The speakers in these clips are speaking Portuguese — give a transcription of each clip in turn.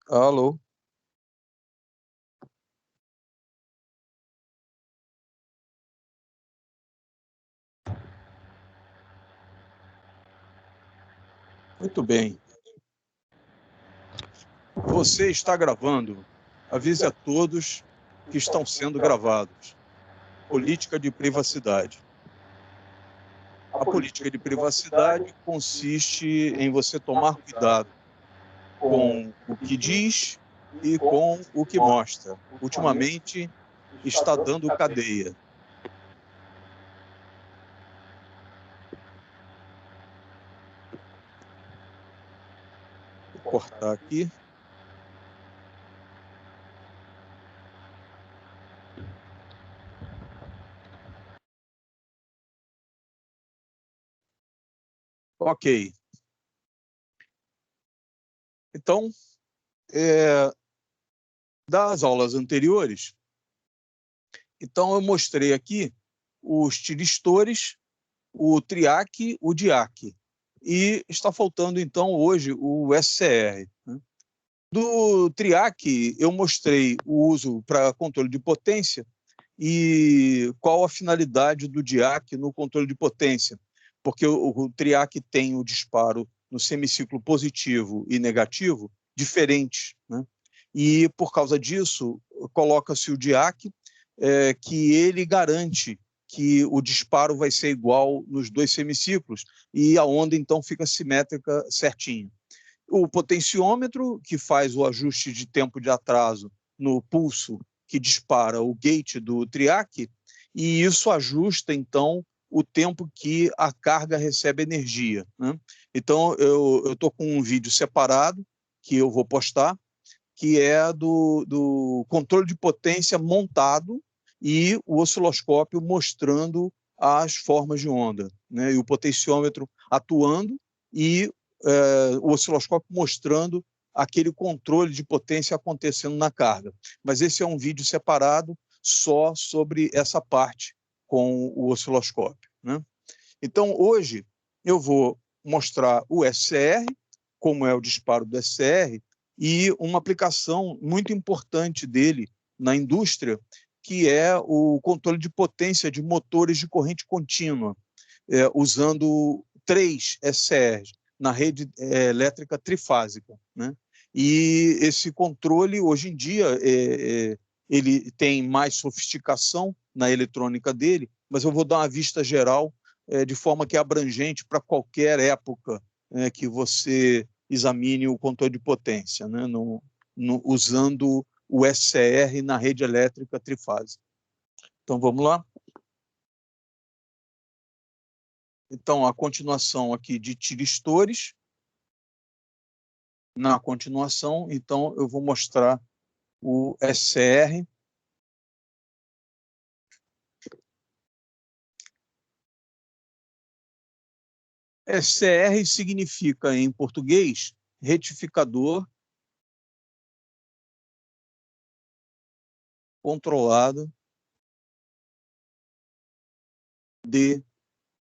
Alô? Muito bem. Você está gravando. Avise a todos que estão sendo gravados. Política de privacidade. A política de privacidade consiste em você tomar cuidado com o que diz e com o que mostra. Ultimamente, está dando cadeia. Vou cortar aqui. Ok. Então, das aulas anteriores, então eu mostrei aqui os tiristores, o TRIAC, o DIAC. E está faltando, então, hoje, o SCR. Né? Do TRIAC, eu mostrei o uso para controle de potência e qual a finalidade do DIAC no controle de potência, porque o TRIAC tem o disparo no semiciclo positivo e negativo diferentes, né? E, por causa disso, coloca-se o DIAC, que ele garante que o disparo vai ser igual nos dois semiciclos e a onda, então, fica simétrica certinho. O potenciômetro, que faz o ajuste de tempo de atraso no pulso que dispara o gate do TRIAC, e isso ajusta, então, o tempo que a carga recebe energia. Né? Então, eu estou com um vídeo separado, que eu vou postar, que é do controle de potência montado e o osciloscópio mostrando as formas de onda, né? E o potenciômetro atuando e o osciloscópio mostrando aquele controle de potência acontecendo na carga. Mas esse é um vídeo separado só sobre essa parte com o osciloscópio, né? Então, hoje, eu vou mostrar o SCR, como é o disparo do SCR, e uma aplicação muito importante dele na indústria, que é o controle de potência de motores de corrente contínua, usando 3 SCRs na rede elétrica trifásica. Né? E esse controle, hoje em dia, ele tem mais sofisticação na eletrônica dele, mas eu vou dar uma vista geral de forma que é abrangente para qualquer época que você examine o controle de potência, né, usando o SCR na rede elétrica trifásica. Então, vamos lá? Então, a continuação aqui de tiristores. Na continuação, então, eu vou mostrar o SCR. SCR significa, em português, retificador controlado de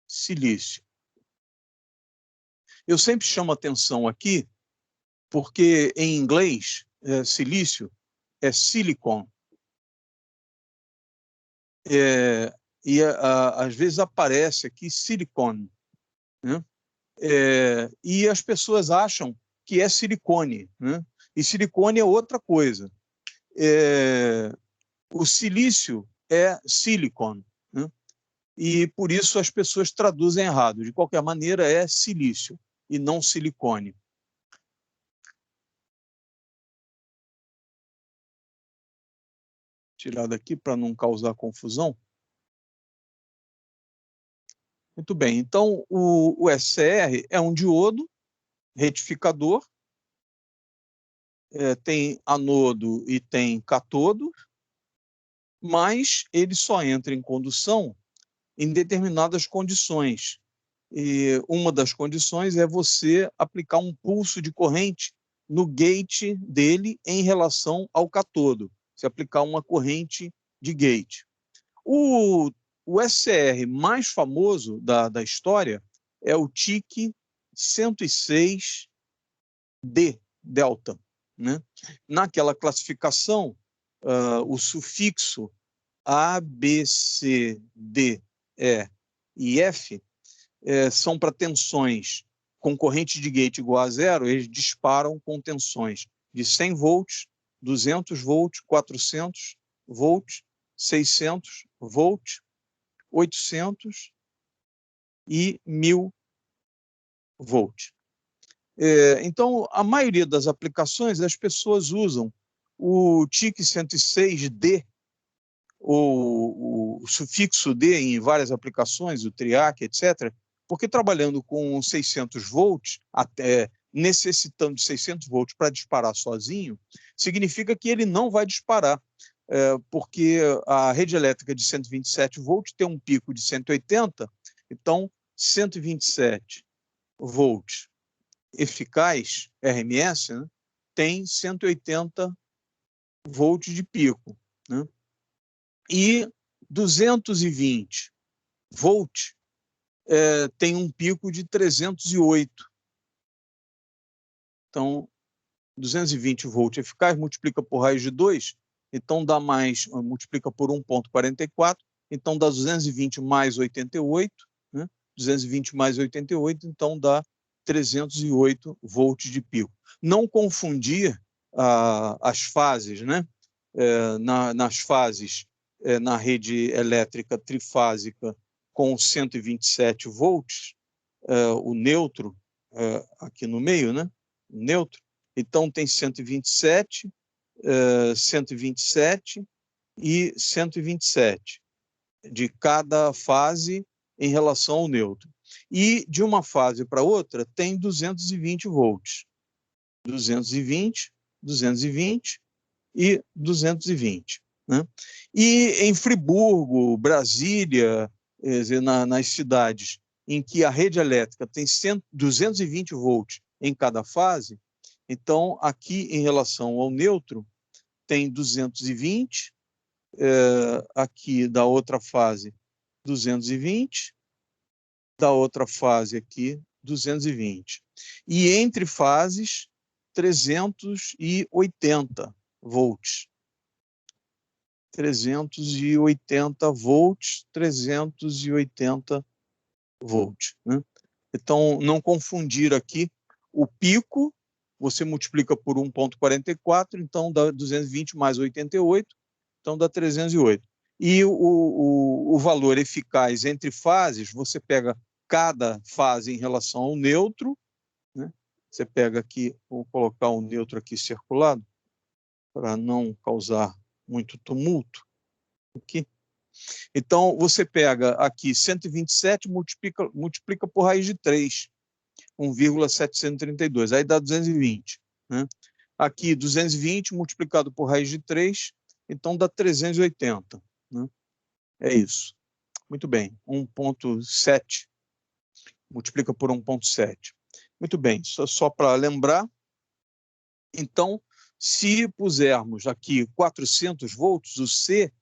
silício. Eu sempre chamo atenção aqui, porque em inglês, silício é silicon. E às vezes aparece aqui silicone, né? E as pessoas acham que é silicone, né? E silicone é outra coisa. O silício é silicon, né? E por isso as pessoas traduzem errado. De qualquer maneira, é silício e não silicone. Tirar daqui para não causar confusão. Muito bem, então o SCR é um diodo retificador, tem anodo e tem catodo, mas ele só entra em condução em determinadas condições. E uma das condições é você aplicar um pulso de corrente no gate dele em relação ao catodo, se aplicar uma corrente de gate. O SCR mais famoso da história é o TIC 106D delta, né? Naquela classificação, o sufixo A, B, C, D, E e F são para tensões com corrente de gate igual a zero, eles disparam com tensões de 100 volts, 200 volts, 400 volts, 600 volts, 800 e 1000 volts. Então, a maioria das aplicações, as pessoas usam o TIC 106D, ou o sufixo D em várias aplicações, o TRIAC, etc., porque trabalhando com 600 volts, até necessitando de 600 volts para disparar sozinho, significa que ele não vai disparar, porque a rede elétrica de 127 volts tem um pico de 180, então 127 volts eficaz, RMS, né, tem 180 volts de pico, né? E 220 volts tem um pico de 308. Então, 220 volts eficaz, multiplica por raiz de 2, então dá mais, multiplica por 1,44, então dá 220 mais 88, né? 220 mais 88, então dá 308 volts de pico. Não confundir as fases, né? Nas fases na rede elétrica trifásica com 127 volts, o neutro aqui no meio, né? O neutro. Então tem 127, 127 e 127 de cada fase em relação ao neutro. E de uma fase para outra tem 220 volts. 220, 220 e 220. Né? E em Friburgo, Brasília, nas cidades em que a rede elétrica tem 220 volts em cada fase, então aqui em relação ao neutro tem 220, aqui da outra fase 220, da outra fase aqui 220. E entre fases 380 volts. 380 volts, 380 volts. Né? Então, não confundir aqui o pico, você multiplica por 1,44, então dá 220 mais 88, então dá 308. E o valor eficaz entre fases, você pega cada fase em relação ao neutro, né? Você pega aqui, vou colocar o neutro aqui circulado, para não causar muito tumulto aqui. Então, você pega aqui 127, multiplica por raiz de 3, 1,732, aí dá 220. Né? Aqui, 220 multiplicado por raiz de 3, então dá 380. Né? É isso. Muito bem, 1,7 multiplica por 1,7. Muito bem, só para lembrar, então, se pusermos aqui 400 volts, o C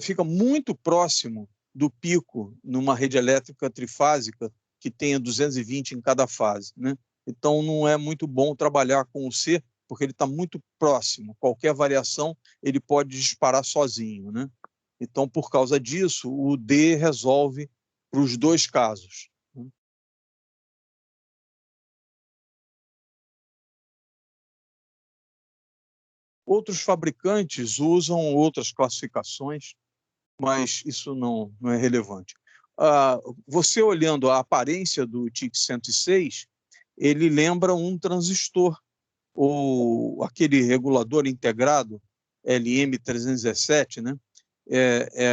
fica muito próximo do pico numa rede elétrica trifásica que tenha 220 em cada fase. Né? Então, não é muito bom trabalhar com o C, porque ele está muito próximo. Qualquer variação, ele pode disparar sozinho. Né? Então, por causa disso, o D resolve para os dois casos. Outros fabricantes usam outras classificações, mas isso não é relevante. Você olhando a aparência do TIC 106, ele lembra um transistor, ou aquele regulador integrado LM317, né?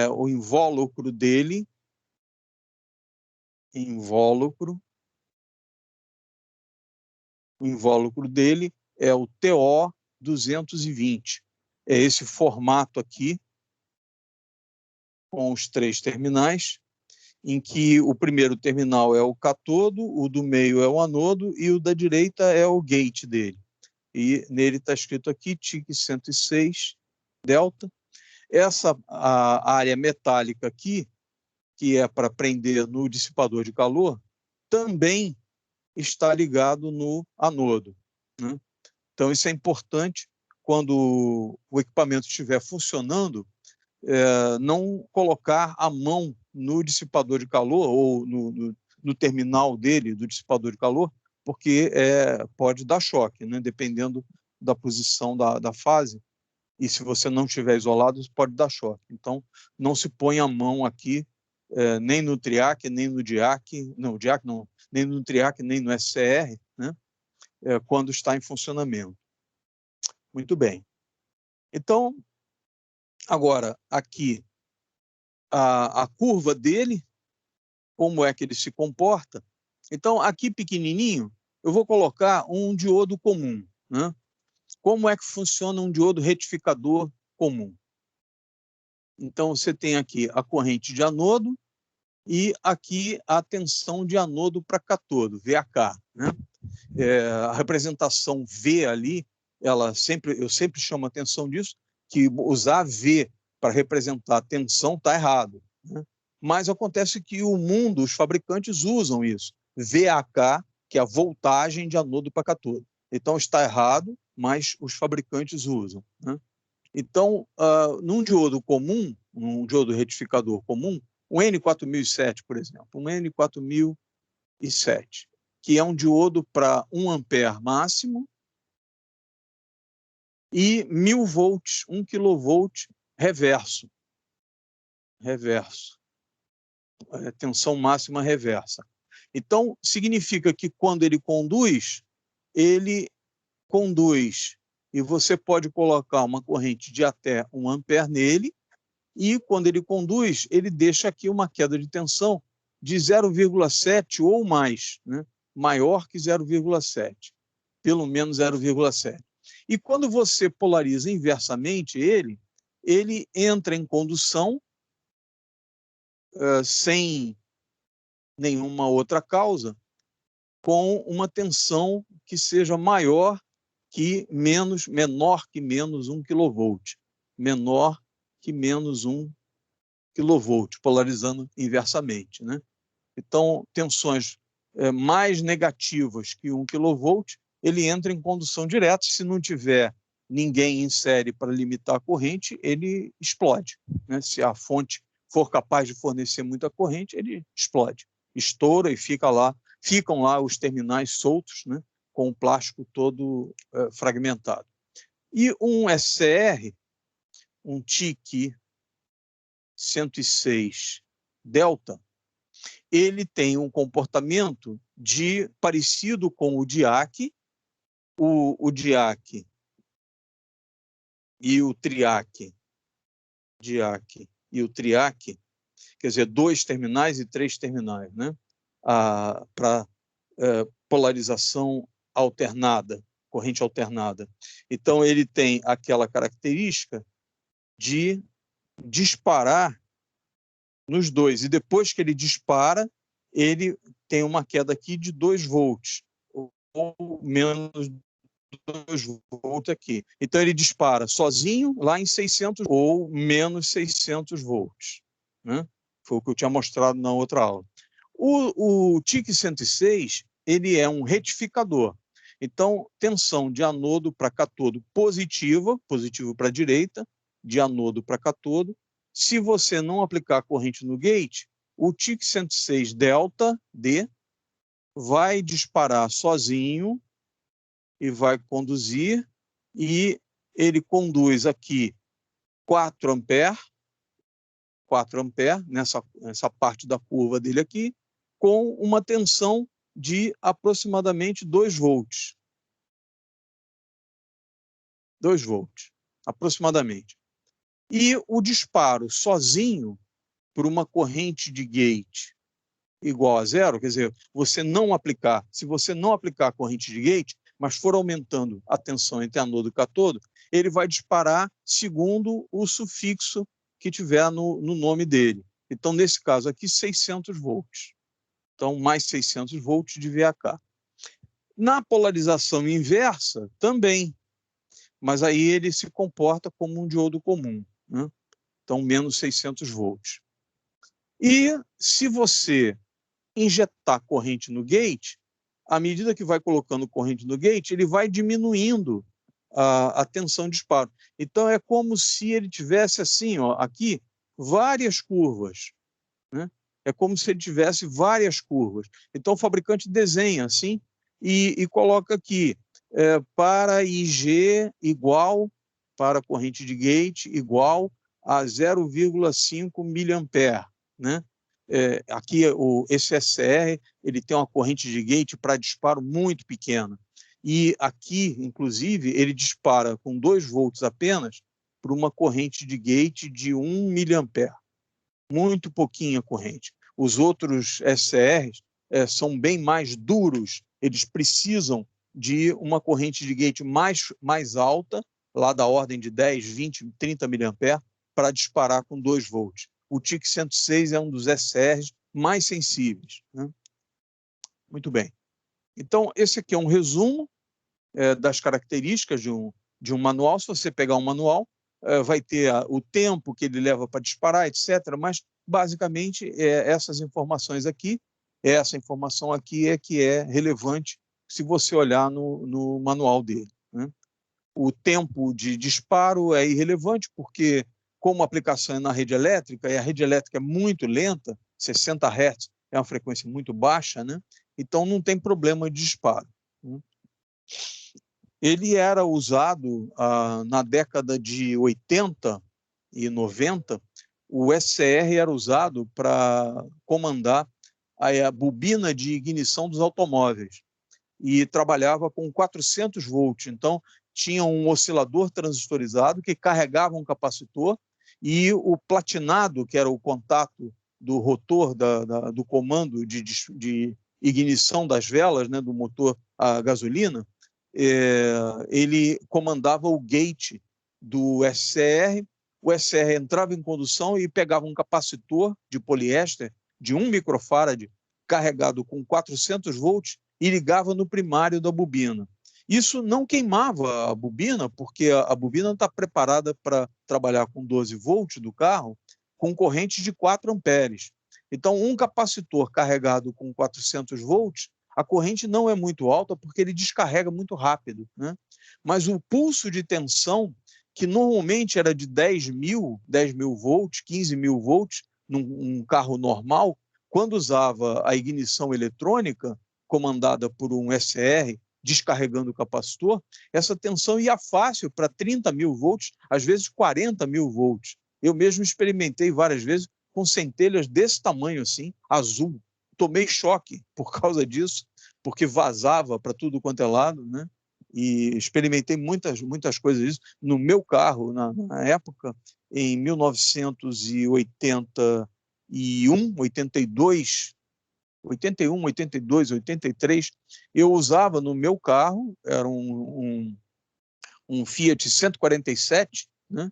O invólucro dele, o invólucro dele é o TO220. É esse formato aqui, com os 3 terminais, em que o primeiro terminal é o catodo, o do meio é o anodo e o da direita é o gate dele. E nele está escrito aqui TIC 106 delta. Essa a área metálica aqui, que é para prender no dissipador de calor, também está ligado no anodo. Né? Então, isso é importante quando o equipamento estiver funcionando, não colocar a mão no dissipador de calor ou no terminal dele, do dissipador de calor, porque pode dar choque, né? Dependendo da posição da fase. E se você não estiver isolado, pode dar choque. Então, não se põe a mão aqui, nem no TRIAC, nem no DIAC, não, DIAC não, nem no TRIAC, nem no SCR, né? Quando está em funcionamento. Muito bem. Então, agora, aqui, a curva dele, como é que ele se comporta. Então, aqui pequenininho, eu vou colocar um diodo comum, né? Como é que funciona um diodo retificador comum? Então, você tem aqui a corrente de anodo e aqui a tensão de anodo para cátodo, VAK, né? A representação V ali, eu sempre chamo a atenção disso, que usar V para representar a tensão está errado, né? Mas acontece que o mundo, os fabricantes usam isso, VAK, que é a voltagem de anodo para cátodo. Então está errado, mas os fabricantes usam, né? Então, num diodo comum, um diodo retificador comum, um N4007, por exemplo, um N4007, que é um diodo para 1 ampere máximo e 1000 volts, 1 kV reverso. Tensão máxima reversa. Então, significa que quando ele conduz e você pode colocar uma corrente de até 1 ampere nele, e quando ele conduz, ele deixa aqui uma queda de tensão de 0,7 ou mais, né? Maior que 0,7, pelo menos 0,7. E quando você polariza inversamente ele entra em condução sem nenhuma outra causa, com uma tensão que seja menor que menos 1 kV, menor que menos 1 kV, polarizando inversamente, né? Então, tensões mais negativas que 1 kV, ele entra em condução direta. Se não tiver ninguém em série para limitar a corrente, ele explode, né? Se a fonte for capaz de fornecer muita corrente, ele explode, estoura e ficam lá os terminais soltos, né? Com o plástico todo fragmentado. E um SCR, um TIC 106 delta, ele tem um comportamento parecido com o DIAC, o DIAC e o TRIAC, quer dizer, 2 terminais e 3 terminais, né? Para polarização alternada, corrente alternada. Então, ele tem aquela característica de disparar nos dois, e depois que ele dispara, ele tem uma queda aqui de 2 volts, ou menos 2 volts aqui. Então, ele dispara sozinho lá em 600 ou menos 600 volts, né? Foi o que eu tinha mostrado na outra aula. O TIC 106, ele é um retificador. Então, tensão de anodo para cátodo positivo para a direita, de anodo para cátodo. Se você não aplicar corrente no gate, o TIC 106 delta D vai disparar sozinho e vai conduzir, e ele conduz aqui 4 ampere, nessa parte da curva dele aqui, com uma tensão de aproximadamente 2 volts. 2 volts, aproximadamente. E o disparo sozinho por uma corrente de gate igual a 0, quer dizer, se você não aplicar a corrente de gate, mas for aumentando a tensão entre anodo e cátodo, ele vai disparar segundo o sufixo que tiver no nome dele. Então, nesse caso aqui, 600 volts. Então, mais 600 volts de VAK. Na polarização inversa, também, mas aí ele se comporta como um diodo comum, né? Então, menos 600 volts. E se você injetar corrente no gate, à medida que vai colocando corrente no gate, ele vai diminuindo a tensão de disparo. Então, é como se ele tivesse assim, ó, aqui, várias curvas, né? É como se ele tivesse várias curvas. Então, o fabricante desenha assim e coloca aqui, para IG igual, para corrente de gate igual a 0,5 miliampere, né? Aqui, esse SR, ele tem uma corrente de gate para disparo muito pequena. E aqui, inclusive, ele dispara com 2 volts apenas por uma corrente de gate de 1 miliampere. Muito pouquinha corrente. Os outros SRs são bem mais duros, eles precisam de uma corrente de gate mais alta, lá da ordem de 10, 20, 30 miliampere, para disparar com 2 volts. O TIC 106 é um dos SRs mais sensíveis, né? Muito bem. Então, esse aqui é um resumo das características de um manual. Se você pegar um manual, vai ter o tempo que ele leva para disparar, etc. Mas, basicamente, essas informações aqui, essa informação aqui é que é relevante se você olhar no manual dele, né? O tempo de disparo é irrelevante, porque, como a aplicação é na rede elétrica, e a rede elétrica é muito lenta, 60 Hz é uma frequência muito baixa, né? Então não tem problema de disparo, né? Ele era usado na década de 80 e 90, o SCR era usado para comandar a bobina de ignição dos automóveis e trabalhava com 400 volts. Então, tinha um oscilador transistorizado que carregava um capacitor e o platinado, que era o contato do rotor do comando de ignição das velas, né, do motor a gasolina, ele comandava o gate do SCR. O SCR entrava em condução e pegava um capacitor de poliéster de 1 microfarad carregado com 400 volts e ligava no primário da bobina. Isso não queimava a bobina, porque a bobina está preparada para trabalhar com 12 volts do carro, com corrente de 4 amperes. Então, um capacitor carregado com 400 volts, a corrente não é muito alta, porque ele descarrega muito rápido, né? Mas o pulso de tensão, que normalmente era de 10 mil volts, 15 mil volts, num carro normal, quando usava a ignição eletrônica, comandada por um SR, descarregando o capacitor, essa tensão ia fácil para 30 mil volts, às vezes 40 mil volts. Eu mesmo experimentei várias vezes com centelhas desse tamanho assim, azul. Tomei choque por causa disso, porque vazava para tudo quanto é lado, né? E experimentei muitas coisas disso. No meu carro, na época, em 1981, 82, 81, 82, 83, eu usava no meu carro, era um Fiat 147, né?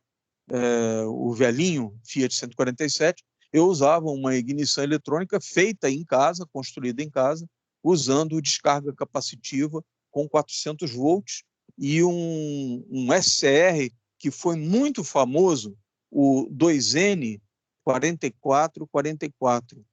O velhinho Fiat 147, eu usava uma ignição eletrônica feita em casa, construída em casa, usando descarga capacitiva com 400 volts e um SCR que foi muito famoso, o 2N 4444.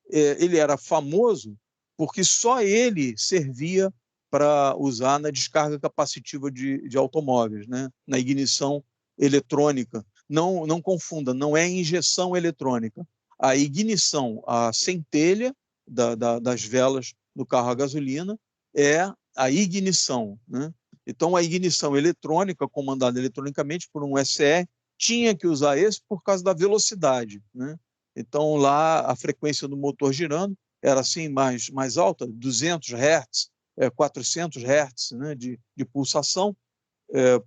Ele era famoso porque só ele servia para usar na descarga capacitiva de automóveis, né? Na ignição eletrônica. Não confunda, não é injeção eletrônica. A ignição, a centelha das velas do carro a gasolina é a ignição, né? Então, a ignição eletrônica, comandada eletronicamente por um SR, tinha que usar esse por causa da velocidade, né? Então, lá, a frequência do motor girando era assim mais alta, 200 Hz, 400 Hz, né, de pulsação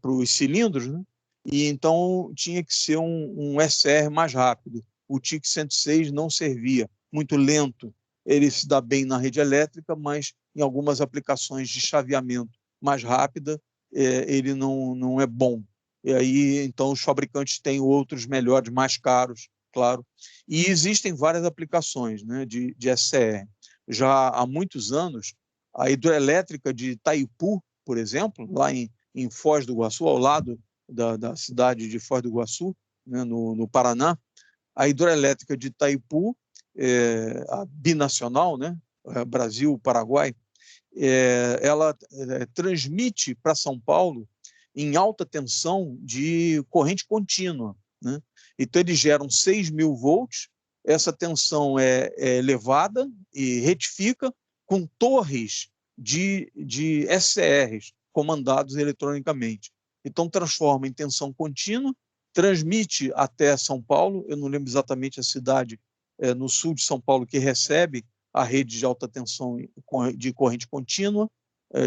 para os cilindros, né? E então tinha que ser um SR mais rápido. O TIC 106 não servia, muito lento. Ele se dá bem na rede elétrica, mas em algumas aplicações de chaveamento mais rápida, ele não é bom. E aí, então, os fabricantes têm outros melhores, mais caros, claro. E existem várias aplicações, né, de SCR. Já há muitos anos, a hidroelétrica de Itaipu, por exemplo, lá em Foz do Iguaçu, ao lado da cidade de Foz do Iguaçu, né, no Paraná, a hidroelétrica de Itaipu, a binacional, né, Brasil-Paraguai, ela transmite para São Paulo em alta tensão de corrente contínua, né? Então, eles geram 6.000 volts, essa tensão é elevada e retifica com torres de SCRs, comandados eletronicamente. Então, transforma em tensão contínua, transmite até São Paulo, eu não lembro exatamente a cidade no sul de São Paulo que recebe a rede de alta tensão de corrente contínua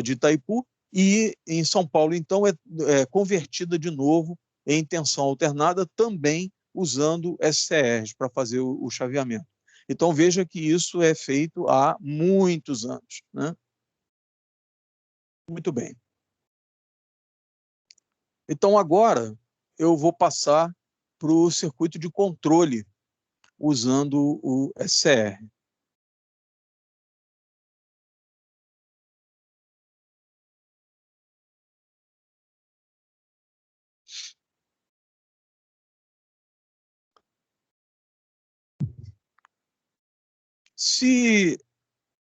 de Itaipu, e em São Paulo, então, é convertida de novo em tensão alternada, também usando SCRs para fazer o chaveamento. Então, veja que isso é feito há muitos anos, né? Muito bem. Então, agora, eu vou passar para o circuito de controle, usando o SCR.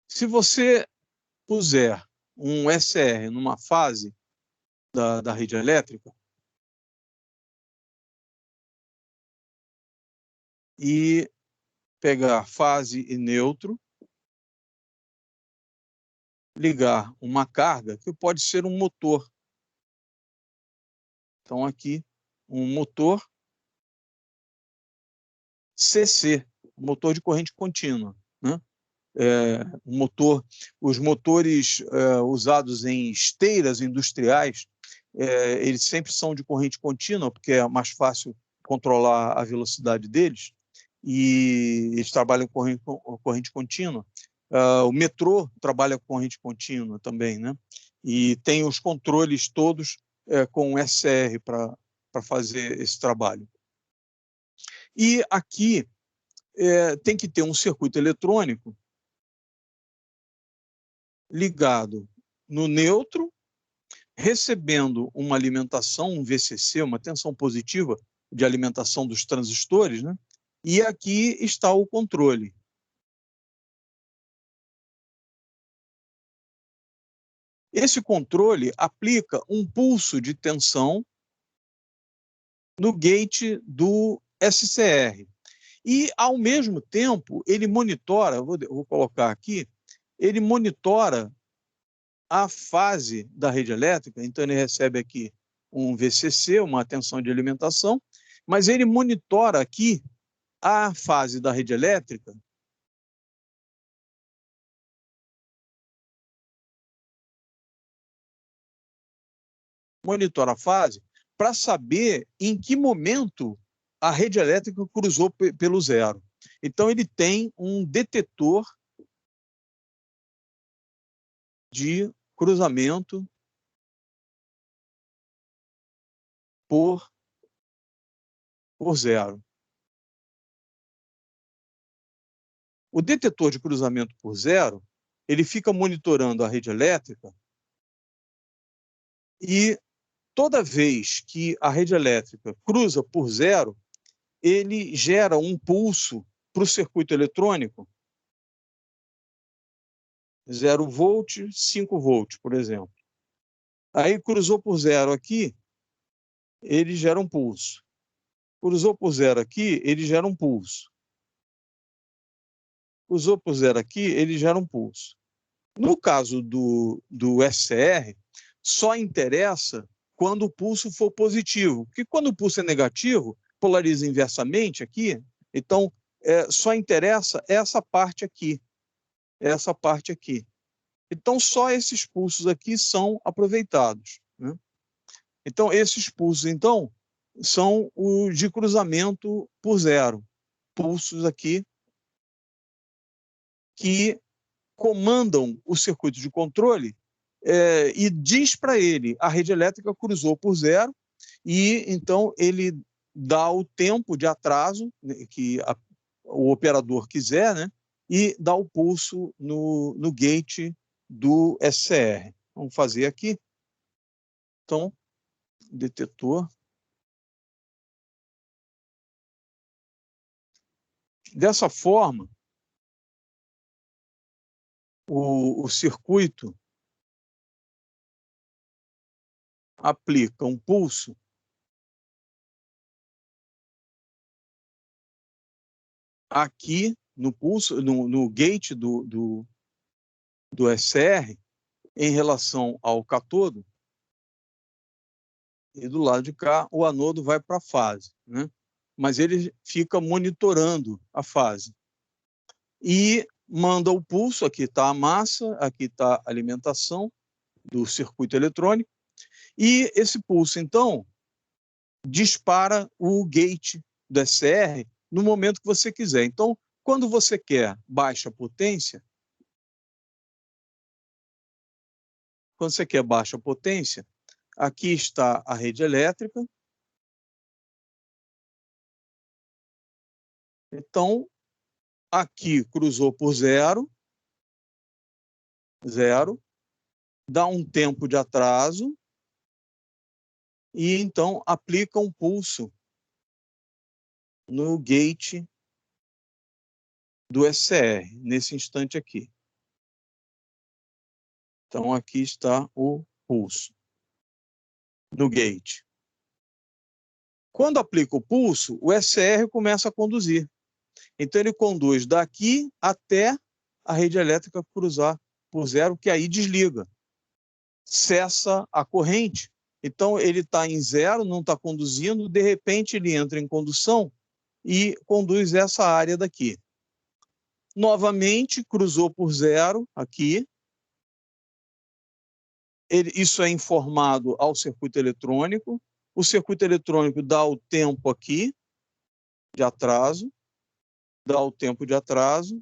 Se você puser um SR numa fase da rede elétrica e pegar fase e neutro, ligar uma carga, que pode ser um motor. Então, aqui, um motor CC, motor de corrente contínua, né? Os motores usados em esteiras industriais, eles sempre são de corrente contínua, porque é mais fácil controlar a velocidade deles, e eles trabalham com corrente contínua. O metrô trabalha com corrente contínua também, né? E tem os controles todos com SR para fazer esse trabalho. E aqui tem que ter um circuito eletrônico ligado no neutro, recebendo uma alimentação, um VCC, uma tensão positiva de alimentação dos transistores, né? E aqui está o controle. Esse controle aplica um pulso de tensão no gate do SCR. E, ao mesmo tempo, ele monitora, vou colocar aqui, ele monitora a fase da rede elétrica. Então, ele recebe aqui um VCC, uma tensão de alimentação, mas ele monitora aqui a fase da rede elétrica monitora a fase para saber em que momento a rede elétrica cruzou pelo zero. Então, ele tem um detetor de cruzamento por zero. O detetor de cruzamento por zero, ele fica monitorando a rede elétrica e toda vez que a rede elétrica cruza por zero, ele gera um pulso para o circuito eletrônico, 0 volt, 5 volts, por exemplo. Aí cruzou por zero aqui, ele gera um pulso. Cruzou por zero aqui, ele gera um pulso. Cruzou por zero aqui, ele gera um pulso. No caso do SCR, só interessa quando o pulso for positivo, porque quando o pulso é negativo, polariza inversamente aqui, então só interessa essa parte aqui, essa parte aqui. Então, só esses pulsos aqui são aproveitados, né? Então, esses pulsos, então, são os de cruzamento por zero. Pulsos aqui que comandam o circuito de controle e diz para ele, a rede elétrica cruzou por zero, e então ele dá o tempo de atraso, né, que o operador quiser, né, e dá o pulso no gate do SCR. Vamos fazer aqui. Então, detetor. Dessa forma, o circuito aplica um pulso aqui no pulso, no gate do SR em relação ao cátodo, e do lado de cá o anodo vai para a fase, né? Mas ele fica monitorando a fase. E manda o pulso, aqui está a massa, aqui está a alimentação do circuito eletrônico, e esse pulso, então, dispara o gate do SR no momento que você quiser. Então, quando você quer baixa potência, aqui está a rede elétrica. Então, aqui cruzou por 0, dá um tempo de atraso, e então aplica um pulso no gate do SR, nesse instante aqui. Então, aqui está o pulso no gate. Quando aplica o pulso, o SR começa a conduzir. Então, ele conduz daqui até a rede elétrica cruzar por 0, que aí desliga. Cessa a corrente. Então, ele está em 0, não está conduzindo, de repente ele entra em condução e conduz essa área daqui. Novamente, cruzou por 0 aqui. Isso é informado ao circuito eletrônico. O circuito eletrônico dá o tempo aqui de atraso,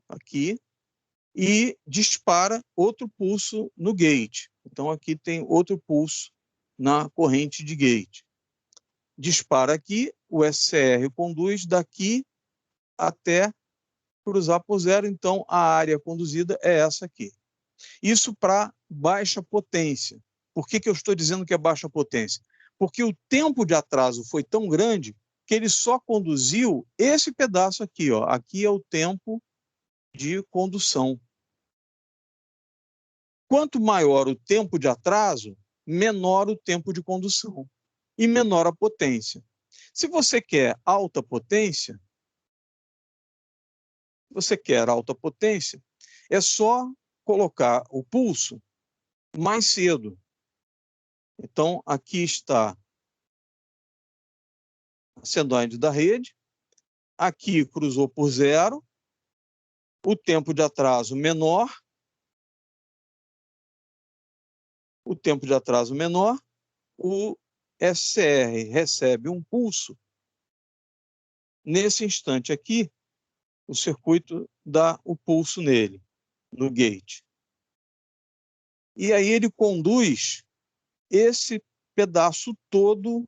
aqui, e dispara outro pulso no gate. Então, aqui tem outro pulso na corrente de gate. Dispara aqui, o SCR conduz daqui até cruzar por 0, então a área conduzida é essa aqui. Isso para baixa potência. Por que eu estou dizendo que é baixa potência? Porque o tempo de atraso foi tão grande que ele só conduziu esse pedaço aqui, ó. Aqui é o tempo de condução. Quanto maior o tempo de atraso, menor o tempo de condução e menor a potência. Se você quer alta potência, é só colocar o pulso mais cedo. Então, aqui está a senoide da rede, aqui cruzou por 0, o tempo de atraso menor, o SCR recebe um pulso. Nesse instante aqui, o circuito dá o pulso nele, no gate. E aí ele conduz esse pedaço todo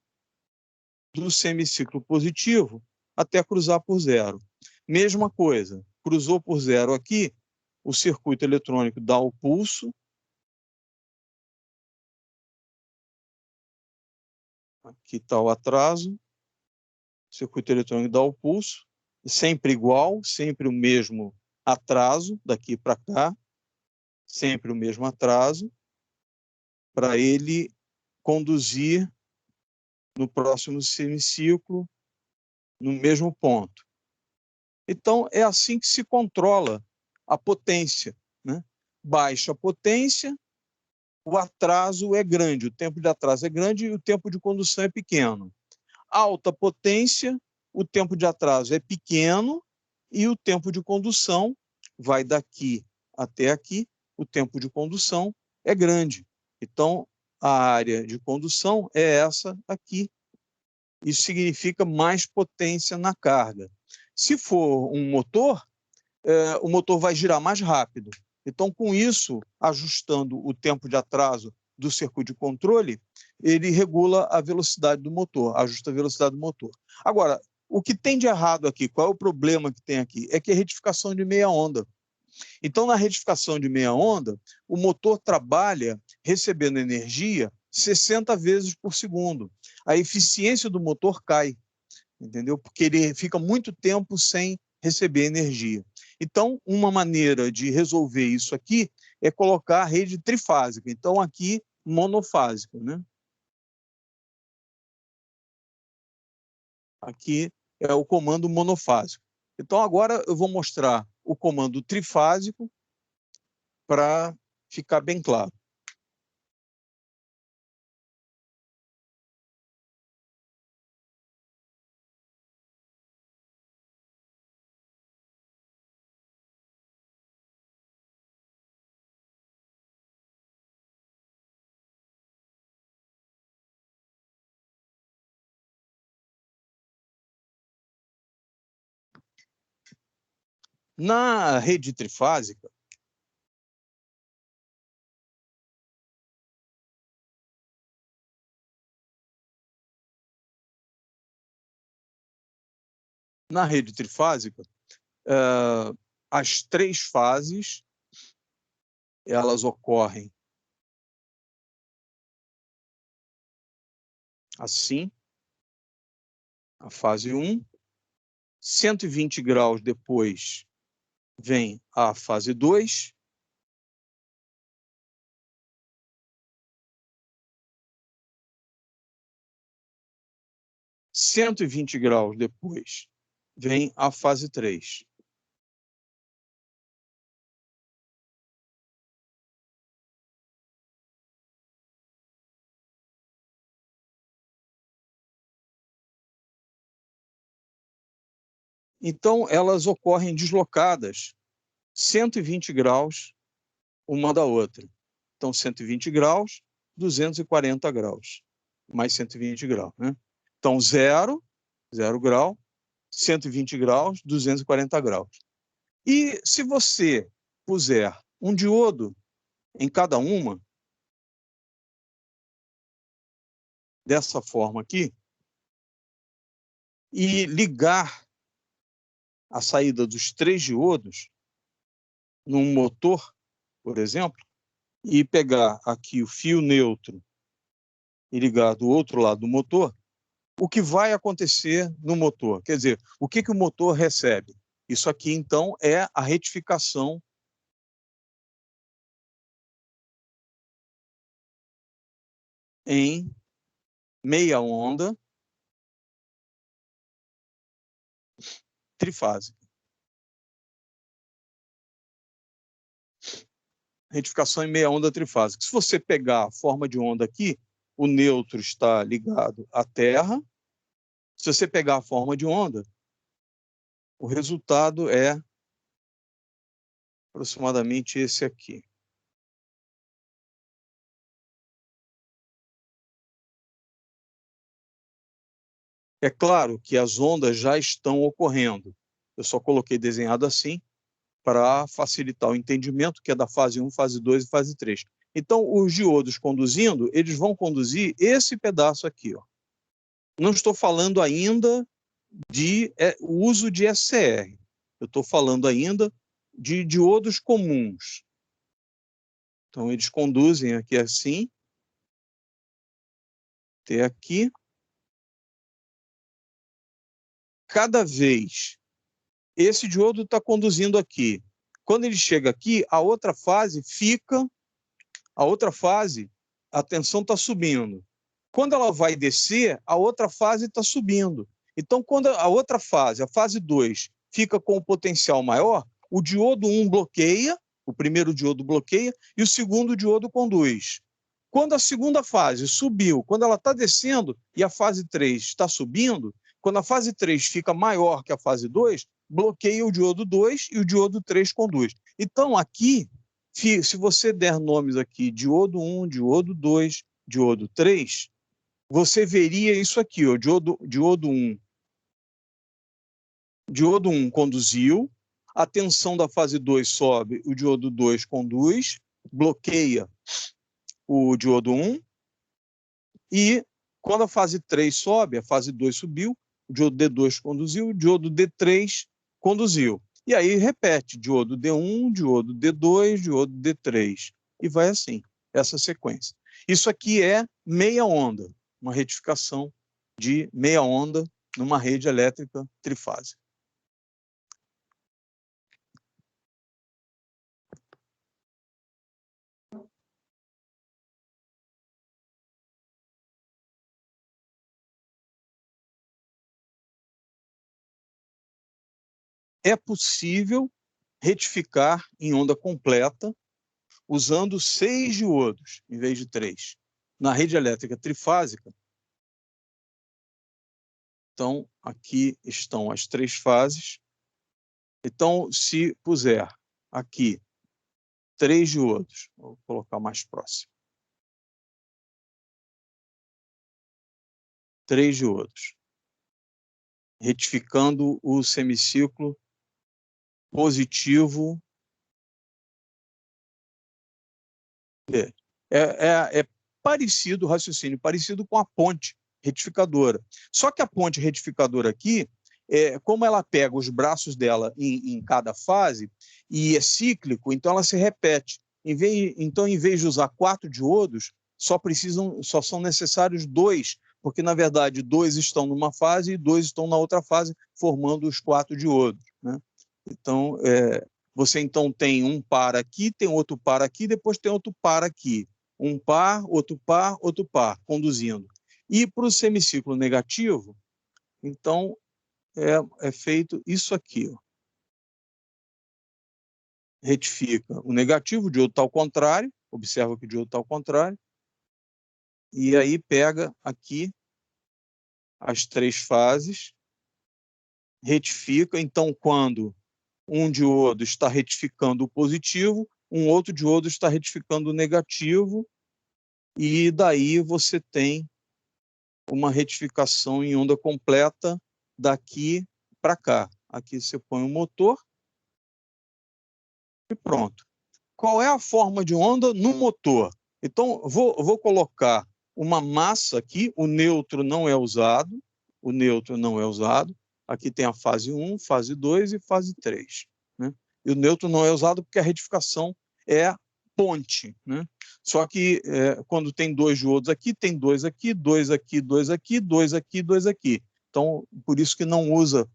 do semiciclo positivo até cruzar por 0. Mesma coisa, cruzou por 0 aqui, o circuito eletrônico dá o pulso. Aqui está o atraso. O circuito eletrônico dá o pulso. Sempre igual, sempre o mesmo atraso, daqui para cá. Sempre o mesmo atraso, para ele conduzir no próximo semiciclo, no mesmo ponto. Então, é assim que se controla a potência, né? Baixa potência, o atraso é grande, o tempo de atraso é grande e o tempo de condução é pequeno. Alta potência, o tempo de atraso é pequeno e o tempo de condução vai daqui até aqui, o tempo de condução é grande. Então, a área de condução é essa aqui. Isso significa mais potência na carga. Se for um motor, o motor vai girar mais rápido. Então, com isso, ajustando o tempo de atraso do circuito de controle, ele regula a velocidade do motor, ajusta a velocidade do motor. Agora, o que tem de errado aqui, qual é o problema que tem aqui? É que é retificação de meia onda. Então, na retificação de meia onda, o motor trabalha recebendo energia 60 vezes por segundo. A eficiência do motor cai, entendeu? Porque ele fica muito tempo sem receber energia. Então, uma maneira de resolver isso aqui é colocar a rede trifásica. Então, aqui, monofásica, né? Aqui é o comando monofásico. Então, agora eu vou mostrar o comando trifásico para ficar bem claro. Na rede trifásica, as três fases elas ocorrem assim. A fase 1, 120 graus depois vem a fase 2, graus depois vem a fase 3. Então, elas ocorrem deslocadas 120 graus uma da outra. Então, 120 graus, 240 graus, mais 120 graus, né? Então, 0 grau, 120 graus, 240 graus. E se você puser um diodo em cada uma, dessa forma aqui, e ligar a saída dos 3 diodos num motor, por exemplo, e pegar aqui o fio neutro e ligar do outro lado do motor, o que vai acontecer no motor? Quer dizer, o que o motor recebe? Isso aqui, então, é a retificação em meia onda trifásica. Retificação em meia onda trifásica. Se você pegar a forma de onda aqui, o neutro está ligado à Terra. Se você pegar a forma de onda, o resultado é aproximadamente esse aqui. É claro que as ondas já estão ocorrendo. Eu só coloquei desenhado assim para facilitar o entendimento, que é da fase 1, fase 2 e fase 3. Então, os diodos conduzindo, eles vão conduzir esse pedaço aqui. Ó. Não estou falando ainda de uso de SCR. Eu estou falando ainda de diodos comuns. Então, eles conduzem aqui assim, até aqui. Cada vez, esse diodo está conduzindo aqui. Quando ele chega aqui, a outra fase, a tensão está subindo. Quando ela vai descer, a outra fase está subindo. Então, quando a outra fase, a fase 2, fica com o potencial maior, o diodo 1 bloqueia, o primeiro diodo bloqueia, e o segundo diodo conduz. Quando a segunda fase subiu, quando ela está descendo e a fase 3 está subindo, quando a fase 3 fica maior que a fase 2, bloqueia o diodo 2 e o diodo 3 conduz. Então, aqui, se você der nomes aqui, diodo 1, diodo 2, diodo 3, você veria isso aqui, ó, diodo 1. Diodo 1 conduziu, a tensão da fase 2 sobe, o diodo 2 conduz, bloqueia o diodo 1, e quando a fase 3 sobe, a fase 2 subiu, o diodo D2 conduziu, o diodo D3 conduziu. E aí repete, diodo D1, diodo D2, diodo D3, e vai assim, essa sequência. Isso aqui é meia onda, uma retificação de meia onda numa rede elétrica trifásica. é possível retificar em onda completa usando 6 diodos em vez de 3. Na rede elétrica trifásica, então, aqui estão as 3 fases. Então, se puser aqui 3 diodos, vou colocar mais próximo. 3 diodos, retificando o semiciclo positivo. É parecido, o raciocínio parecido com a ponte retificadora. Só que a ponte retificadora aqui, como ela pega os braços dela em cada fase e é cíclico, então ela se repete. Então, em vez de usar 4 diodos, só são necessários 2, porque, na verdade, 2 estão numa fase e 2 estão na outra fase, formando os 4 diodos, né? Então, você então tem um par aqui, tem outro par aqui, depois tem outro par aqui. Um par, outro conduzindo. E para o semiciclo negativo, então, é feito isso aqui, ó. Retifica o negativo, o diodo está ao contrário, observa que o diodo está ao contrário, e aí pega aqui as 3 fases, retifica. Então, quando um diodo está retificando o positivo, um outro diodo está retificando o negativo, e daí você tem uma retificação em onda completa daqui para cá. Aqui você põe o motor e pronto. Qual é a forma de onda no motor? Então, vou colocar uma massa aqui, o neutro não é usado, Aqui tem a fase 1, fase 2 e fase 3, né? E o neutro não é usado porque a retificação é ponte, né? Só que quando tem 2 diodos aqui, tem 2 aqui, 2 aqui, 2 aqui, 2 aqui, 2 aqui. Então, por isso que não usa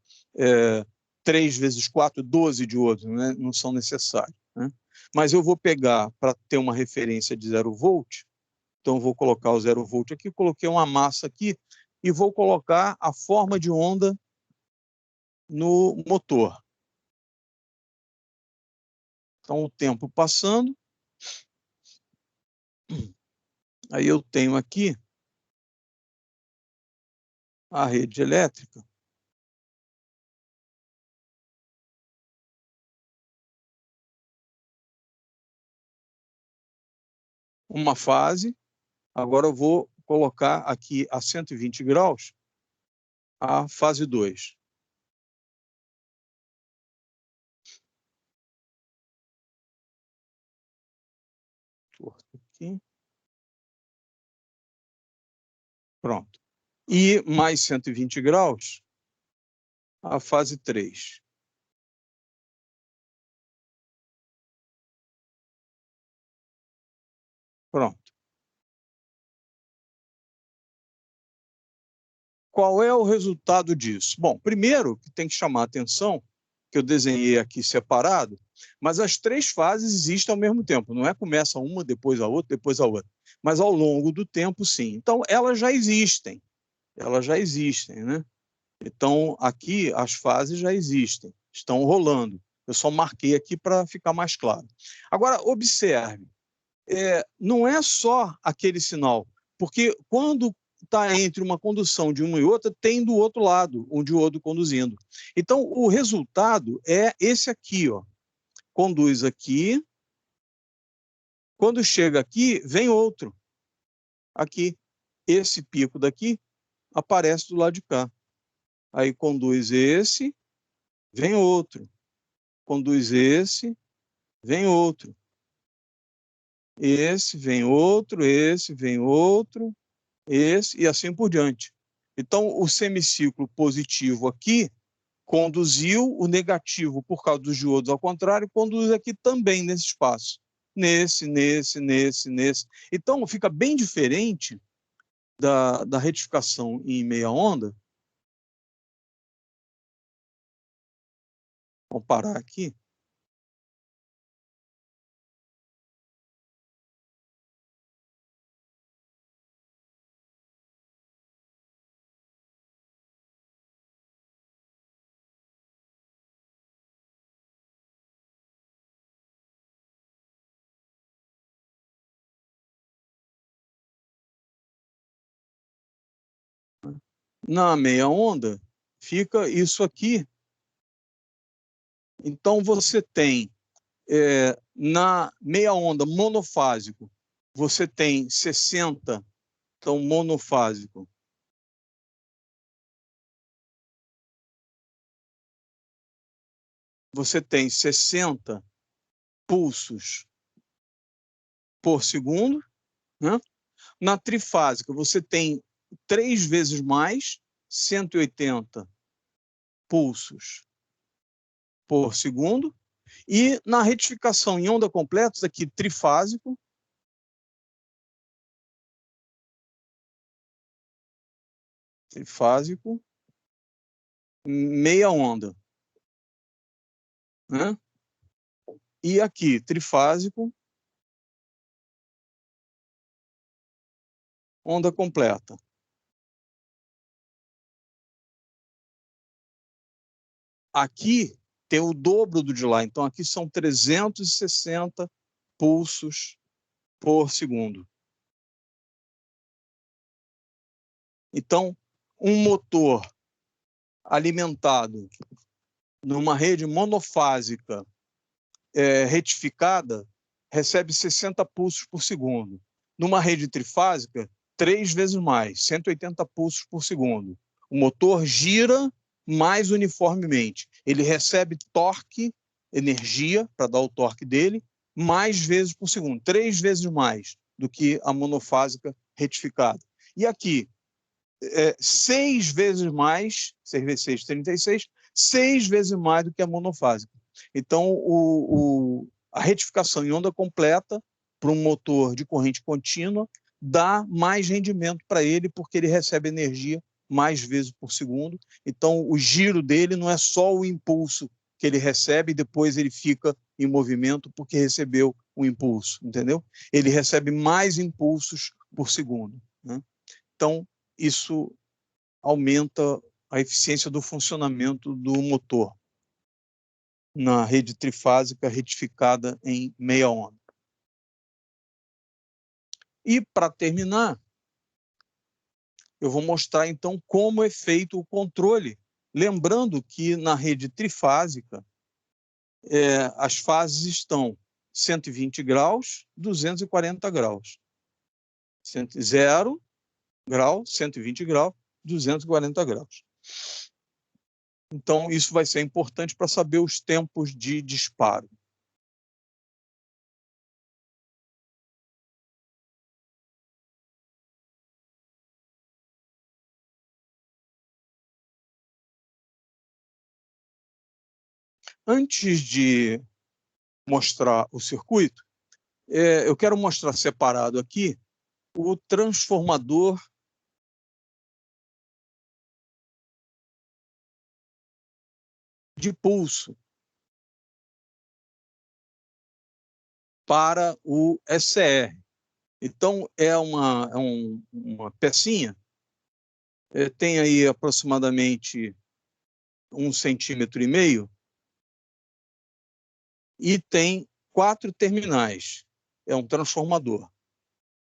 3 vezes 4, 12 diodos, né? Não são necessários, né? Mas eu vou pegar, para ter uma referência de 0 volt, então vou colocar o 0 volt aqui, coloquei uma massa aqui e vou colocar a forma de onda no motor. Então, o tempo passando, aí eu tenho aqui a rede elétrica. Uma fase. Agora eu vou colocar aqui a 120 graus a fase 2. Aqui. Pronto. E mais 120 graus a fase 3. Pronto. Qual é o resultado disso? Bom, primeiro que tem que chamar a atenção, que eu desenhei aqui separado, mas as 3 fases existem ao mesmo tempo, não é começa uma, depois a outra, mas ao longo do tempo, sim. Então, elas já existem, né? Então, aqui as fases já existem, estão rolando. Eu só marquei aqui para ficar mais claro. Agora, observe, não é só aquele sinal, porque quando está entre uma condução de uma e outra, tem do outro lado um diodo conduzindo. Então, o resultado é esse aqui, ó. Conduz aqui, quando chega aqui, vem outro. Aqui, esse pico daqui aparece do lado de cá. Aí conduz esse, vem outro. Conduz esse, vem outro. Esse, vem outro, esse, vem outro, esse, e assim por diante. Então, o semiciclo positivo aqui conduziu, o negativo, por causa dos diodos ao contrário, conduz aqui também nesse espaço. Nesse. Então, fica bem diferente da retificação em meia onda. Vou parar aqui. Na meia onda, fica isso aqui. Então, você tem, na meia onda monofásico, você tem 60, então monofásico. Você tem 60 pulsos por segundo, né? Na trifásica, você tem 3 vezes mais, 180 pulsos por segundo. E na retificação em onda completa, isso aqui trifásico, meia onda, né? E aqui, trifásico, onda completa. Aqui tem o dobro do de lá, então aqui são 360 pulsos por segundo. Então, um motor alimentado numa rede monofásica retificada recebe 60 pulsos por segundo. Numa rede trifásica, 3 vezes mais, 180 pulsos por segundo. O motor gira mais uniformemente. Ele recebe torque, energia, para dar o torque dele, mais vezes por segundo, 3 vezes mais do que a monofásica retificada. E aqui, 6 vezes mais, 6 vezes 6, 36, 6 vezes mais do que a monofásica. Então, a retificação em onda completa para um motor de corrente contínua dá mais rendimento para ele, porque ele recebe energia mais vezes por segundo. Então, o giro dele não é só o impulso que ele recebe e depois ele fica em movimento porque recebeu o impulso, entendeu? Ele recebe mais impulsos por segundo, né? Então, isso aumenta a eficiência do funcionamento do motor na rede trifásica retificada em meia onda. E, para terminar, eu vou mostrar, então, como é feito o controle. Lembrando que na rede trifásica, as fases estão 120 graus, 240 graus. 0 grau, 120 graus, 240 graus. Então, isso vai ser importante para saber os tempos de disparo. Antes de mostrar o circuito, eu quero mostrar separado aqui o transformador de pulso para o SCR. Então, uma pecinha, tem aí aproximadamente 1,5 cm e tem 4 terminais. É um transformador.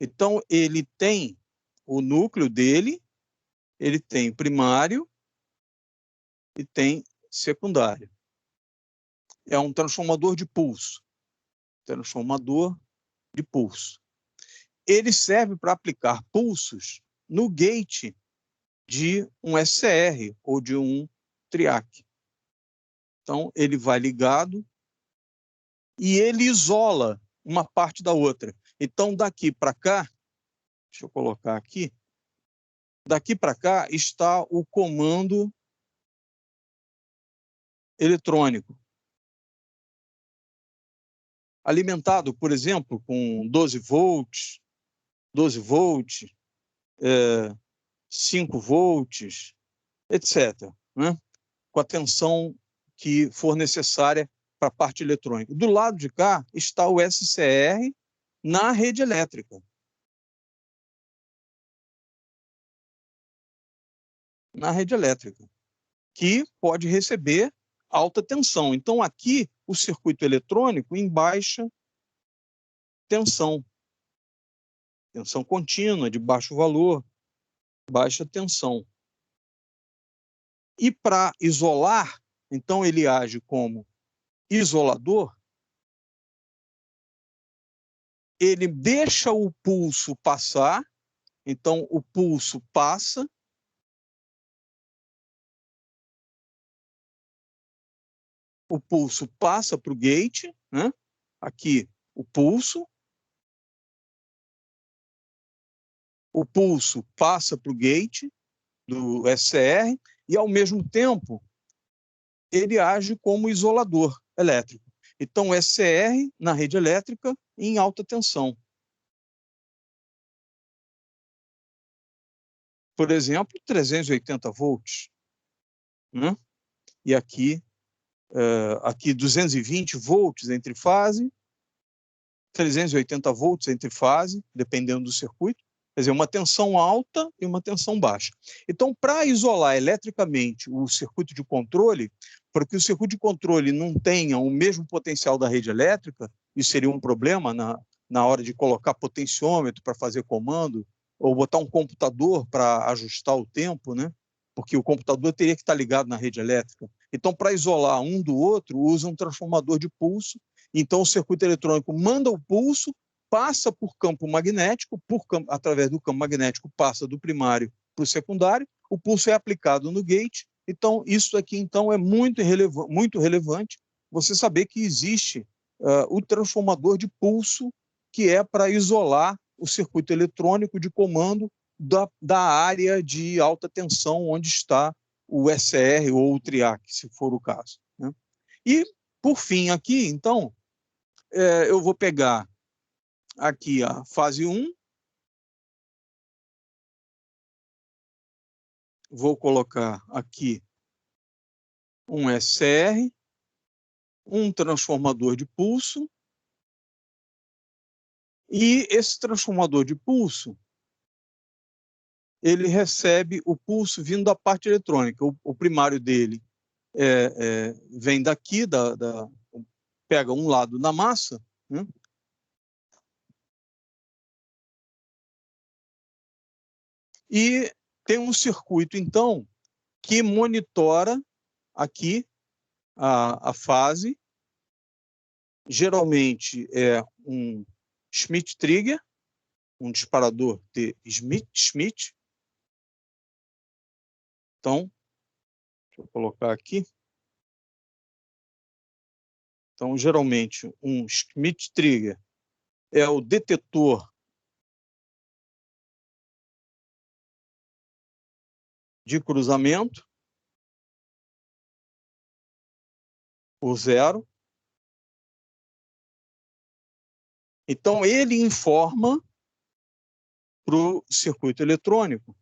Então, ele tem o núcleo dele, ele tem primário e tem secundário. É um transformador de pulso. Transformador de pulso. Ele serve para aplicar pulsos no gate de um SCR ou de um TRIAC. Então, ele vai ligado e ele isola uma parte da outra. Então, daqui para cá, deixa eu colocar aqui, daqui para cá está o comando eletrônico, alimentado, por exemplo, com 12 volts, 5 volts, etc., né? Com a tensão que for necessária para a parte eletrônica. Do lado de cá está o SCR na rede elétrica. Na rede elétrica, que pode receber alta tensão. Então, aqui, o circuito eletrônico em baixa tensão. Tensão contínua, de baixo valor, baixa tensão. E para isolar, então ele age como isolador, ele deixa o pulso passar, então o pulso passa, para o gate, né? Aqui o pulso passa para o gate do SCR e, ao mesmo tempo, ele age como isolador elétrico. Então, SCR na rede elétrica em alta tensão. Por exemplo, 380 volts. Né? E aqui 220 volts entre fase, 380 volts entre fase, dependendo do circuito. Quer dizer, uma tensão alta e uma tensão baixa. Então, para isolar eletricamente o circuito de controle, para que o circuito de controle não tenha o mesmo potencial da rede elétrica, isso seria um problema na hora de colocar potenciômetro para fazer comando, ou botar um computador para ajustar o tempo, né? Porque o computador teria que estar ligado na rede elétrica. Então, para isolar um do outro, usa um transformador de pulso. Então, o circuito eletrônico manda o pulso, passa por campo magnético, através do campo magnético, passa do primário para o secundário, o pulso é aplicado no gate. Então, isso aqui então, é muito relevante você saber que existe o transformador de pulso, que é para isolar o circuito eletrônico de comando da área de alta tensão onde está o SR ou o TRIAC, se for o caso. Né? E, por fim, aqui, então, eu vou pegar aqui a fase 1, vou colocar aqui um SR, um transformador de pulso, e esse transformador de pulso, ele recebe o pulso vindo da parte eletrônica. O primário dele vem daqui, pega um lado da massa, né? E tem um circuito, então, que monitora aqui a fase. Geralmente é um Schmitt Trigger, um disparador de Schmitt. Então, deixa eu colocar aqui. Então, geralmente, um Schmitt Trigger é o detetor de cruzamento por zero. Então, ele informa para o circuito eletrônico,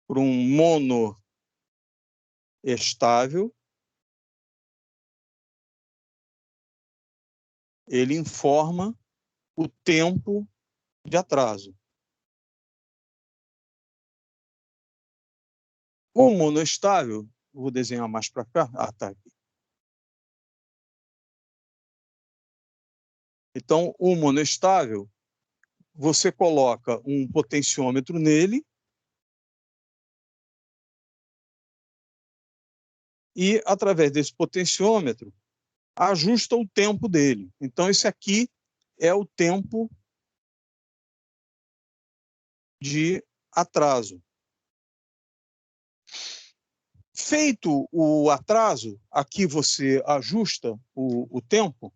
para um mono estável, ele informa o tempo de atraso. O monoestável, vou desenhar mais para cá. Ah, tá aqui. Então, o monoestável, você coloca um potenciômetro nele e, através desse potenciômetro, ajusta o tempo dele. Então, esse aqui é o tempo de atraso. Feito o atraso, aqui você ajusta o tempo.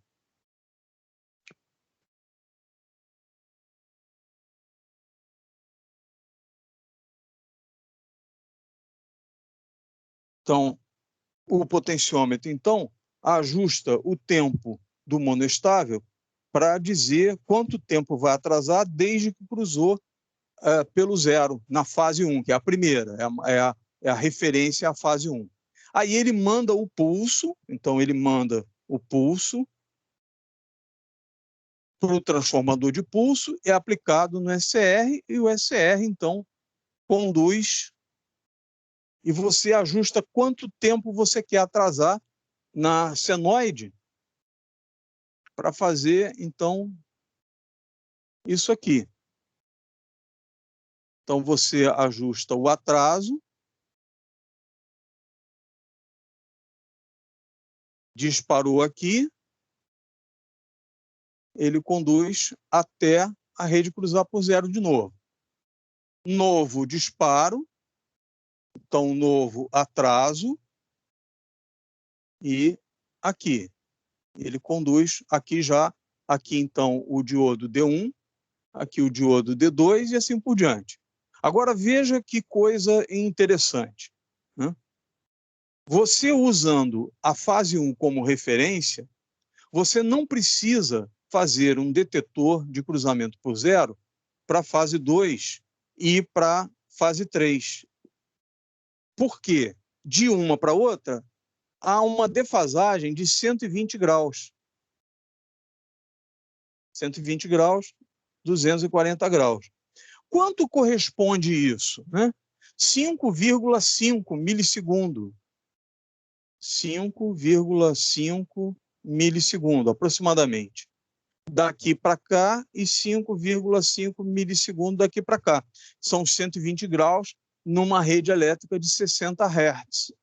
Então, o potenciômetro, então, ajusta o tempo do monoestável para dizer quanto tempo vai atrasar desde que cruzou pelo zero, na fase 1, que é a primeira, é a referência à fase 1. Aí ele manda o pulso, então ele manda o pulso para o transformador de pulso, é aplicado no SCR, e o SCR, então, conduz e você ajusta quanto tempo você quer atrasar na senoide para fazer, então, isso aqui. Então, você ajusta o atraso disparou aqui, ele conduz até a rede cruzar por zero de novo. Novo disparo, então novo atraso, e aqui. Ele conduz aqui já, aqui então o diodo D1, aqui o diodo D2 e assim por diante. Agora veja que coisa interessante, né? Você usando a fase 1 como referência, você não precisa fazer um detetor de cruzamento por zero para a fase 2 e para a fase 3. Por quê? De uma para outra, há uma defasagem de 120 graus. 120 graus, 240 graus. Quanto corresponde isso, né? 5,5 milissegundo. 5,5 milissegundo, aproximadamente. Daqui para cá e 5,5 milissegundo daqui para cá. São 120 graus numa rede elétrica de 60 Hz.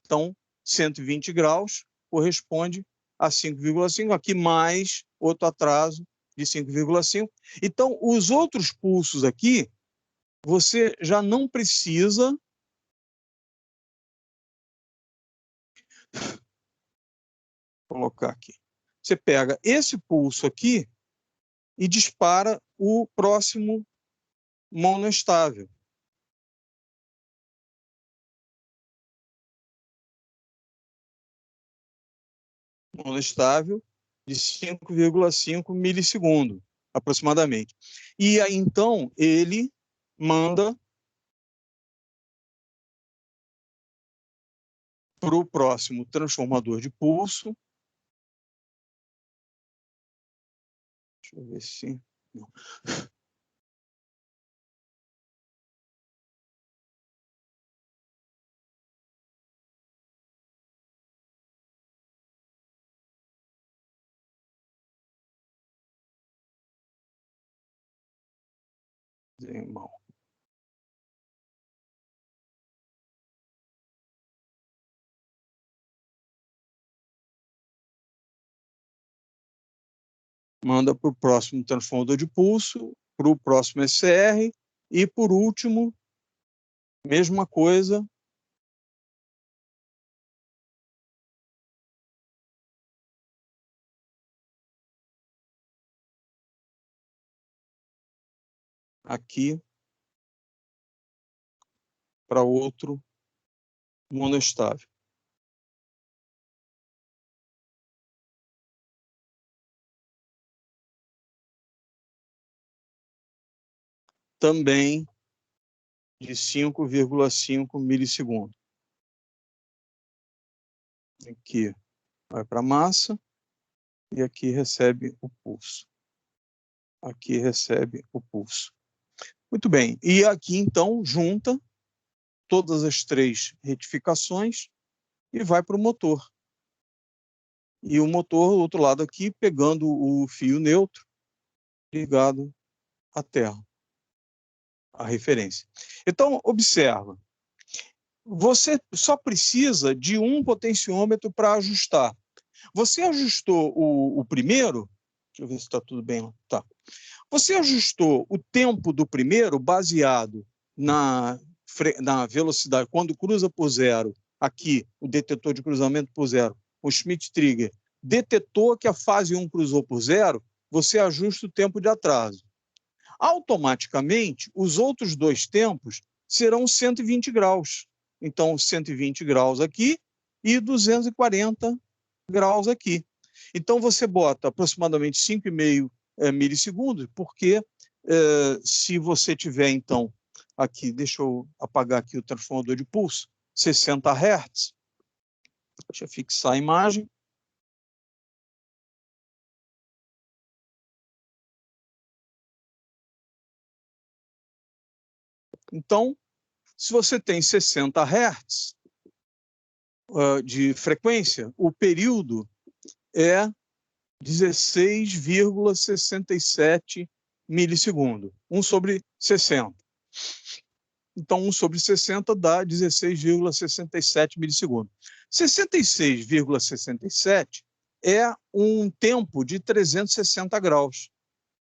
Então, 120 graus corresponde a 5,5, aqui mais outro atraso de 5,5. Então, os outros pulsos aqui, você já não precisa colocar aqui. Você pega esse pulso aqui e dispara o próximo monoestável. Monoestável de 5,5 milissegundo, aproximadamente. E aí, então, ele manda para o próximo transformador de pulso. Deixa eu ver se... Não. Irmão. Manda para o próximo transformador de pulso, para o próximo SR, e por último, mesma coisa, aqui para outro monoestável. Também de 5,5 milissegundos. Aqui vai para a massa e aqui recebe o pulso. Aqui recebe o pulso. Muito bem. E aqui, então, junta todas as três retificações e vai para o motor. E o motor, do outro lado aqui, pegando o fio neutro, ligado à terra, a referência. Então, observa. Você só precisa de um potenciômetro para ajustar. Você ajustou o primeiro, deixa eu ver se está tudo bem lá. Tá. Você ajustou o tempo do primeiro baseado na velocidade, quando cruza por zero, aqui, o detetor de cruzamento por zero, o Schmitt Trigger, detetou que a fase 1 cruzou por zero, você ajusta o tempo de atraso. Automaticamente, os outros dois tempos serão 120 graus. Então, 120 graus aqui e 240 graus aqui. Então, você bota aproximadamente 5,5 milissegundos, porque se você tiver, então, aqui, deixa eu apagar aqui o transformador de pulso, 60 Hz, deixa eu fixar a imagem. Então, se você tem 60 Hz de frequência, o período é 16,67 milissegundos, 1 sobre 60. Então, 1/60 dá 16,67 milissegundos. 66,67 é um tempo de 360 graus,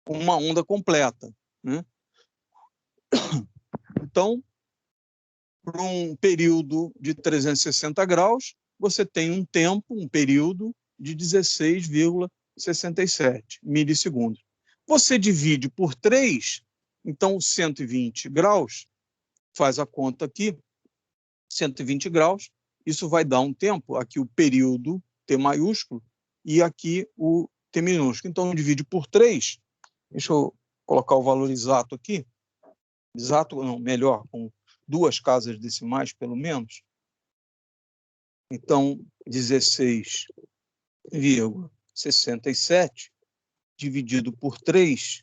uma onda completa, né? Então, para um período de 360 graus, você tem um tempo, um período de 16,67 milissegundos. Você divide por 3, então 120 graus, faz a conta aqui, 120 graus, isso vai dar um tempo, aqui o período T maiúsculo e aqui o T minúsculo. Então, divide por 3, deixa eu colocar o valor exato aqui, exato, não, melhor, com 2 casas decimais, pelo menos. Então, 16,67 dividido por 3,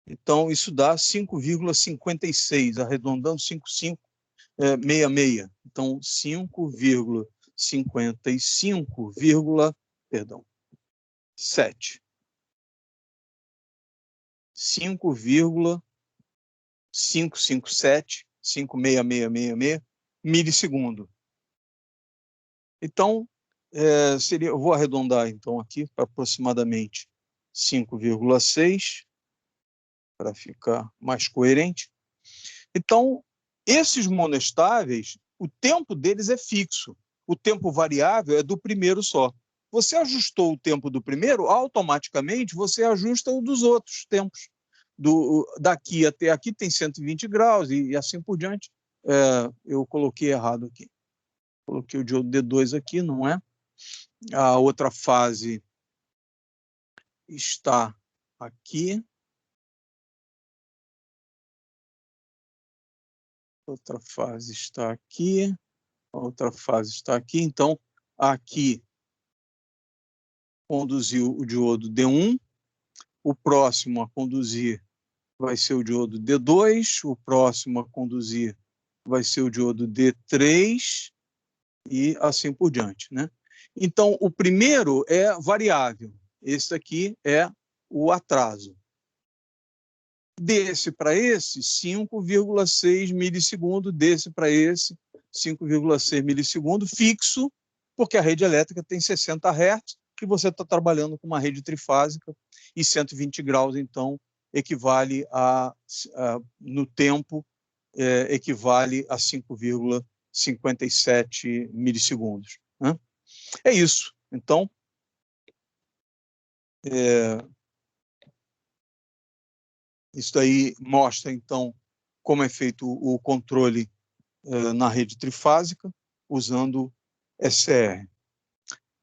então isso dá 5,56, arredondando 55,66. Então, 5,55, perdão, 7. 5,557, 56666 milissegundo. Então, seria, eu vou arredondar então aqui para aproximadamente 5,6, para ficar mais coerente. Então, esses monoestáveis, o tempo deles é fixo. O tempo variável é do primeiro só. Você ajustou o tempo do primeiro, automaticamente você ajusta o dos outros tempos. Daqui até aqui tem 120 graus e assim por diante. Eu coloquei errado aqui. Coloquei o diodo D2 aqui, não é? A outra fase está aqui. Outra fase está aqui. Outra fase está aqui. Então, aqui conduziu o diodo D1. O próximo a conduzir vai ser o diodo D2. O próximo a conduzir vai ser o diodo D3 e assim por diante, né? Então, o primeiro é variável. Esse aqui é o atraso. Desse para esse, 5,6 milissegundos. Desse para esse, 5,6 milissegundos, fixo, porque a rede elétrica tem 60 Hz e você está trabalhando com uma rede trifásica e 120 graus, então, equivale no tempo, equivale a 5,57 milissegundos. Né? É isso. Então, isso aí mostra, então, como é feito o controle na rede trifásica, usando SCR.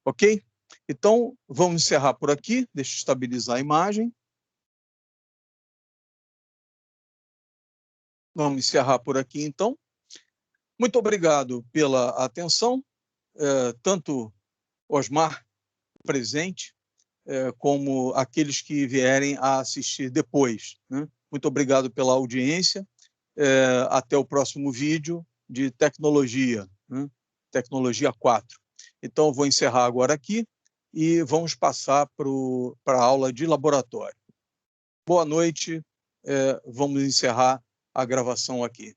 Ok? Então, vamos encerrar por aqui. Deixa eu estabilizar a imagem. Vamos encerrar por aqui, então. Muito obrigado pela atenção, tanto Osmar presente, como aqueles que vierem a assistir depois. Né? Muito obrigado pela audiência. Até o próximo vídeo de tecnologia, né? Tecnologia 4. Então, vou encerrar agora aqui e vamos passar para a aula de laboratório. Boa noite, vamos encerrar a gravação aqui.